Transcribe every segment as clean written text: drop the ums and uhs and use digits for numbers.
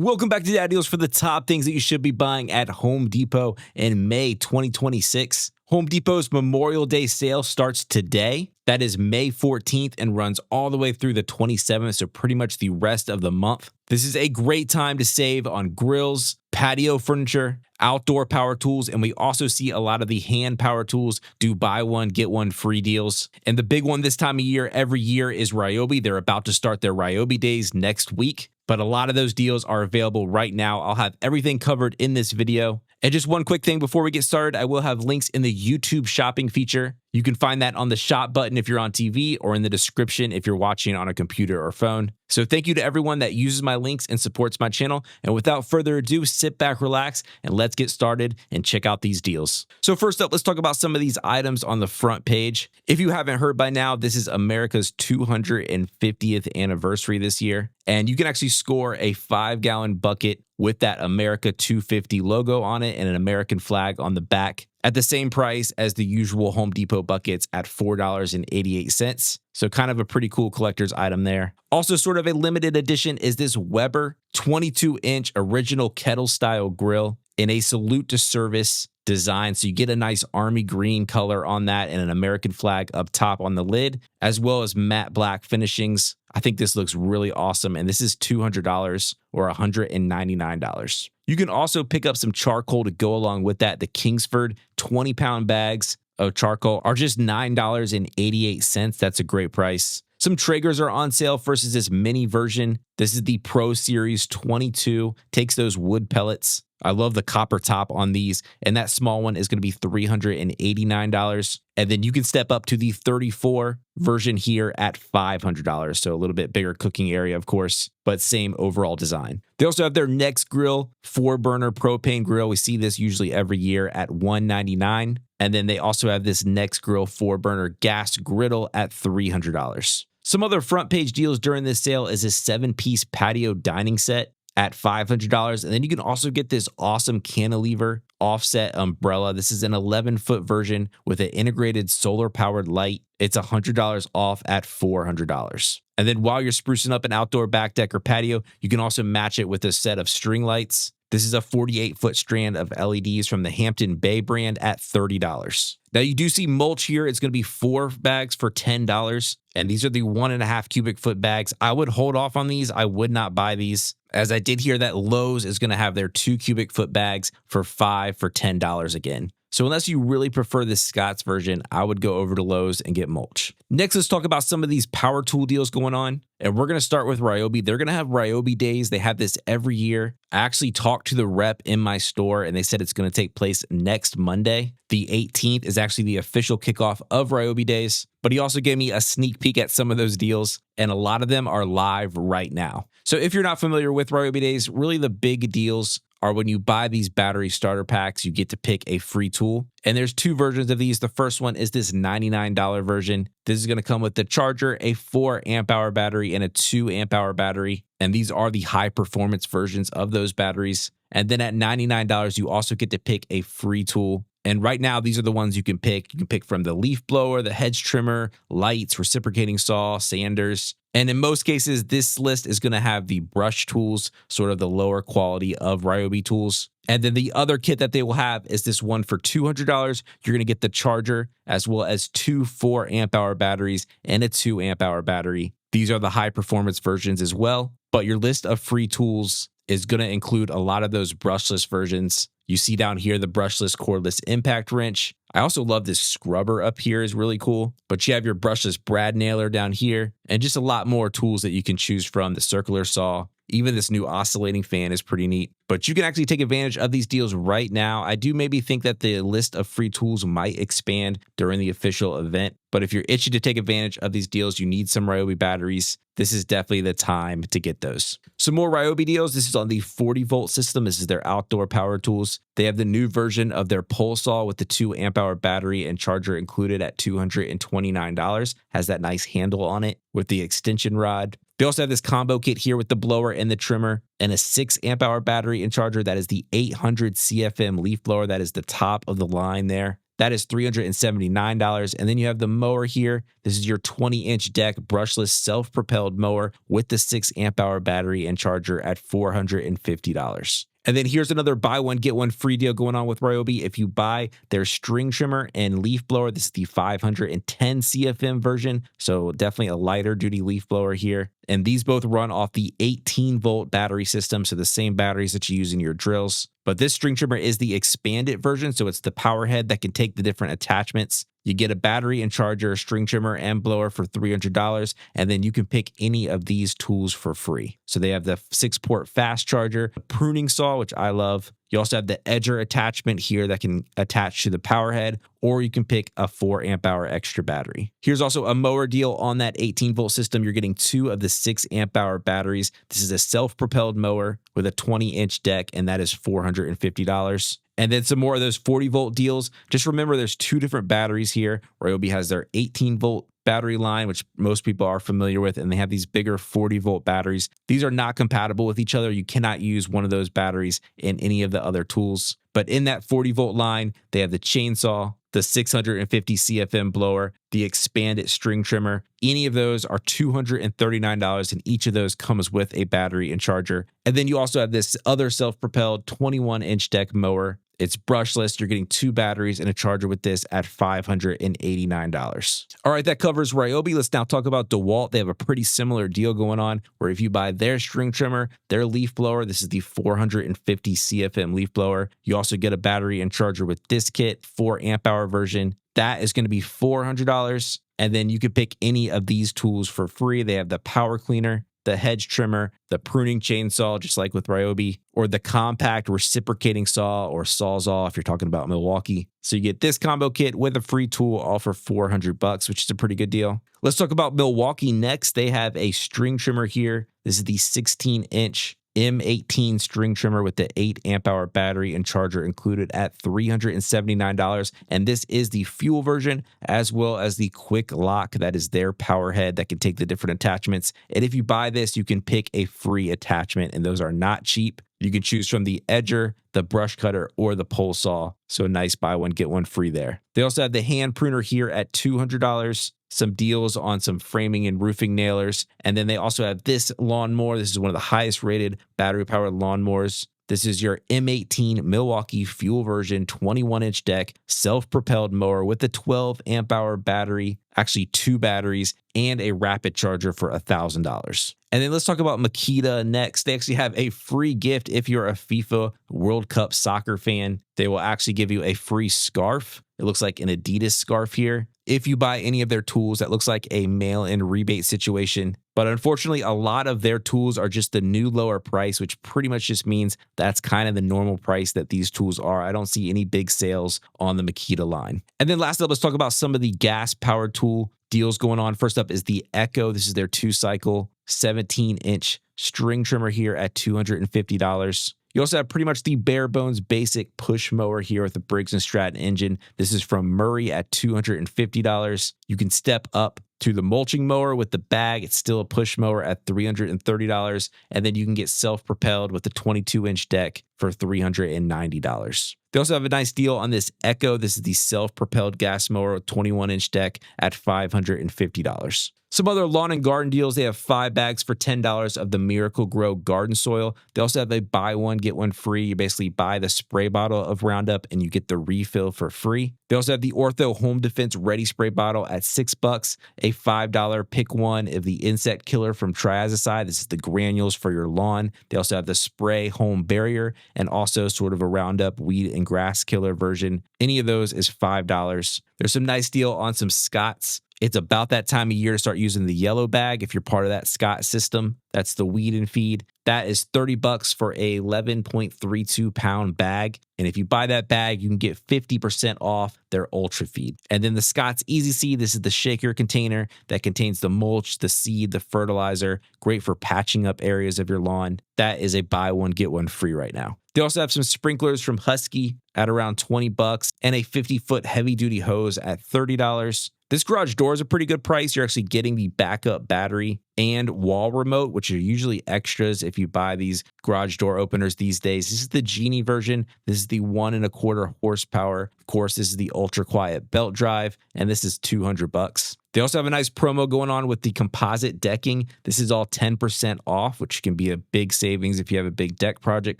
Welcome back to Dad Deals for the top things that you should be buying at Home Depot in May 2026. Home Depot's Memorial Day sale starts today. That is May 14th and runs all the way through the 27th, so pretty much the rest of the month. This is a great time to save on grills, patio furniture, outdoor power tools, and we also see a lot of the hand power tools do buy one, get one free deals. And the big one this time of year, every year, is Ryobi. They're about to start their Ryobi days next week, but a lot of those deals are available right now. I'll have everything covered in this video. And just one quick thing before we get started, I will have links in the YouTube shopping feature. You can find that on the shop button if you're on TV or in the description if you're watching on a computer or phone. So thank you to everyone that uses my links and supports my channel. And without further ado, sit back, relax, and let's get started and check out these deals. So first up, let's talk about some of these items on the front page. If you haven't heard by now, this is America's 250th anniversary this year. And you can actually score a 5-gallon bucket with that America 250 logo on it and an American flag on the back at the same price as the usual Home Depot buckets at $4.88. So kind of a pretty cool collector's item there. Also sort of a limited edition is this Weber 22-inch original kettle style grill in a salute to service design. So you get a nice army green color on that and an American flag up top on the lid, as well as matte black finishings. I think this looks really awesome, and this is $200 or $199. You can also pick up some charcoal to go along with that. The Kingsford 20-pound bags of charcoal are just $9.88. That's a great price. Some Traegers are on sale versus this mini version. This is the Pro Series 22. Takes those wood pellets. I love the copper top on these, and that small one is going to be $389. And then you can step up to the 34 version here at $500. So a little bit bigger cooking area, of course, but same overall design. They also have their Next Grill 4-burner propane grill. We see this usually every year at $199. And then they also have this Next Grill 4-burner gas griddle at $300. Some other front page deals during this sale is this 7-piece patio dining set at $500. And then you can also get this awesome cantilever offset umbrella. This is an 11-foot version with an integrated solar powered light. It's $100 off at $400. And then while you're sprucing up an outdoor back deck or patio, you can also match it with a set of string lights. This is a 48-foot strand of LEDs from the Hampton Bay brand at $30. Now you do see mulch here. It's going to be 4 bags for $10. And these are the 1.5 cubic foot bags. I would hold off on these. I would not buy these, as I did hear that Lowe's is going to have their 2 cubic foot bags for $10 again. So unless you really prefer this Scott's version, I would go over to Lowe's and get mulch. Next, let's talk about some of these power tool deals going on. And we're going to start with Ryobi. They're going to have Ryobi days. They have this every year. I actually talked to the rep in my store, and they said it's going to take place next Monday. The 18th is actually the official kickoff of Ryobi days. But he also gave me a sneak peek at some of those deals, and a lot of them are live right now. So if you're not familiar with Ryobi days, really the big deals are when you buy these battery starter packs, you get to pick a free tool. And there's 2 versions of these. The first one is this $99 version. This is going to come with the charger, a 4 amp hour battery, and a 2 amp hour battery. And these are the high performance versions of those batteries. And then at $99, you also get to pick a free tool. And right now, these are the ones you can pick. You can pick from the leaf blower, the hedge trimmer, lights, reciprocating saw, sanders. And in most cases, this list is going to have the brush tools, sort of the lower quality of Ryobi tools. And then the other kit that they will have is this one for $200. You're going to get the charger as well as 2 4 amp hour batteries and a 2 amp hour battery. These are the high performance versions as well. But your list of free tools is going to include a lot of those brushless versions. You see down here the brushless cordless impact wrench. I also love this scrubber up here, is really cool. But you have your brushless brad nailer down here and just a lot more tools that you can choose from. The circular saw, even this new oscillating fan is pretty neat. But you can actually take advantage of these deals right now. I do maybe think that the list of free tools might expand during the official event. But if you're itching to take advantage of these deals, you need some Ryobi batteries. This is definitely the time to get those. Some more Ryobi deals. This is on the 40-volt system. This is their outdoor power tools. They have the new version of their pole saw with the 2 amp hour battery and charger included at $229. Has that nice handle on it with the extension rod. They also have this combo kit here with the blower and the trimmer and a 6 amp hour battery and charger. That is the 800 CFM leaf blower. That is the top of the line there. That is $379. And then you have the mower here. This is your 20-inch deck brushless self-propelled mower with the 6 amp hour battery and charger at $450. And then here's another buy one, get one free deal going on with Ryobi. If you buy their string trimmer and leaf blower, this is the 510 CFM version. So definitely a lighter duty leaf blower here. And these both run off the 18-volt battery system. So the same batteries that you use in your drills. But this string trimmer is the expanded version. So it's the power head that can take the different attachments. You get a battery and charger, string trimmer, and blower for $300, and then you can pick any of these tools for free. So they have the 6-port fast charger, a pruning saw, which I love. You also have the edger attachment here that can attach to the power head, or you can pick a 4 amp hour extra battery. Here's also a mower deal on that 18-volt system. You're getting 2 of the 6 amp hour batteries. This is a self-propelled mower with a 20-inch deck, and that is $450. And then some more of those 40-volt deals. Just remember there's 2 different batteries here. Ryobi has their 18-volt battery line, which most people are familiar with, and they have these bigger 40-volt batteries. These are not compatible with each other. You cannot use one of those batteries in any of the other tools. But in that 40-volt line, they have the chainsaw, the 650 CFM blower, the expanded string trimmer. Any of those are $239, and each of those comes with a battery and charger. And then you also have this other self-propelled 21-inch deck mower. It's brushless. You're getting 2 batteries and a charger with this at $589. All right, that covers Ryobi. Let's now talk about DeWalt. They have a pretty similar deal going on where if you buy their string trimmer, their leaf blower, this is the 450 CFM leaf blower. You also get a battery and charger with this kit, 4 amp hour version. That is going to be $400. And then you can pick any of these tools for free. They have the power cleaner, the hedge trimmer, the pruning chainsaw, just like with Ryobi, or the compact reciprocating saw or sawzall if you're talking about Milwaukee. So you get this combo kit with a free tool, all for $400, which is a pretty good deal. Let's talk about Milwaukee next. They have a string trimmer here. This is the 16-inch M18 string trimmer with the 8 amp hour battery and charger included at $379. And this is the fuel version as well as the quick lock. That is their power head that can take the different attachments. And if you buy this, you can pick a free attachment, and those are not cheap. You can choose from the edger, the brush cutter, or the pole saw. So nice buy one, get one free there. They also have the hand pruner here at $200. Some deals on some framing and roofing nailers. And then they also have this lawnmower. This is one of the highest rated battery powered lawnmowers. This is your M18 Milwaukee fuel version 21-inch deck self-propelled mower with a 12 amp hour battery, actually 2 batteries, and a rapid charger for $1,000. And then let's talk about Makita next. They actually have a free gift if you're a FIFA World Cup soccer fan. They will actually give you a free scarf. It looks like an Adidas scarf here. If you buy any of their tools, that looks like a mail-in rebate situation. But unfortunately, a lot of their tools are just the new lower price, which pretty much just means that's kind of the normal price that these tools are. I don't see any big sales on the Makita line. And then last up, let's talk about some of the gas-powered tool deals going on. First up is the Echo. This is their 2-cycle 17-inch string trimmer here at $250. You also have pretty much the bare bones basic push mower here with the Briggs & Stratton engine. This is from Murray at $250. You can step up to the mulching mower with the bag. It's still a push mower at $330. And then you can get self-propelled with the 22-inch deck for $390. They also have a nice deal on this Echo. This is the self-propelled gas mower with 21-inch deck at $550. Some other lawn and garden deals. They have 5 bags for $10 of the Miracle Grow garden soil. They also have a buy one, get one free. You basically buy the spray bottle of Roundup and you get the refill for free. They also have the Ortho Home Defense Ready Spray Bottle at $6, a $5 pick one of the insect killer from Triazicide. This is the granules for your lawn. They also have the spray home barrier and also sort of a Roundup weed and grass killer version. Any of those is $5. There's some nice deal on some Scotts. It's about that time of year to start using the yellow bag if you're part of that Scott system. That's the weed and feed. That is $30 for a 11.32 pound bag. And if you buy that bag, you can get 50% off their Ultra Feed. And then the Scott's Easy Seed. This is the shaker container that contains the mulch, the seed, the fertilizer. Great for patching up areas of your lawn. That is a buy one, get one free right now. They also have some sprinklers from Husky at around $20 and a 50-foot heavy-duty hose at $30. This garage door is a pretty good price. You're actually getting the backup battery and wall remote, which are usually extras if you buy these garage door openers these days. This is the Genie version. This is the 1.25 horsepower. Of course, this is the ultra quiet belt drive, and this is $200. They also have a nice promo going on with the composite decking. This is all 10% off, which can be a big savings if you have a big deck project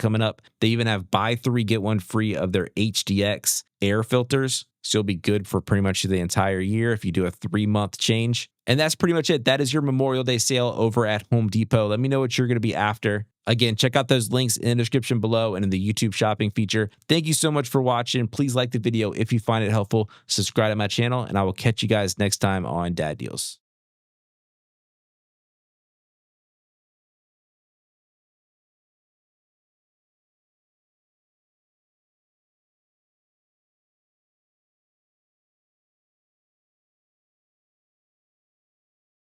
coming up. They even have buy 3, get 1 free of their HDX air filters. So you'll be good for pretty much the entire year if you do a 3-month change. And that's pretty much it. That is your Memorial Day sale over at Home Depot. Let me know what you're going to be after. Again, check out those links in the description below and in the YouTube shopping feature. Thank you so much for watching. Please like the video if you find it helpful. Subscribe to my channel, and I will catch you guys next time on Dad Deals.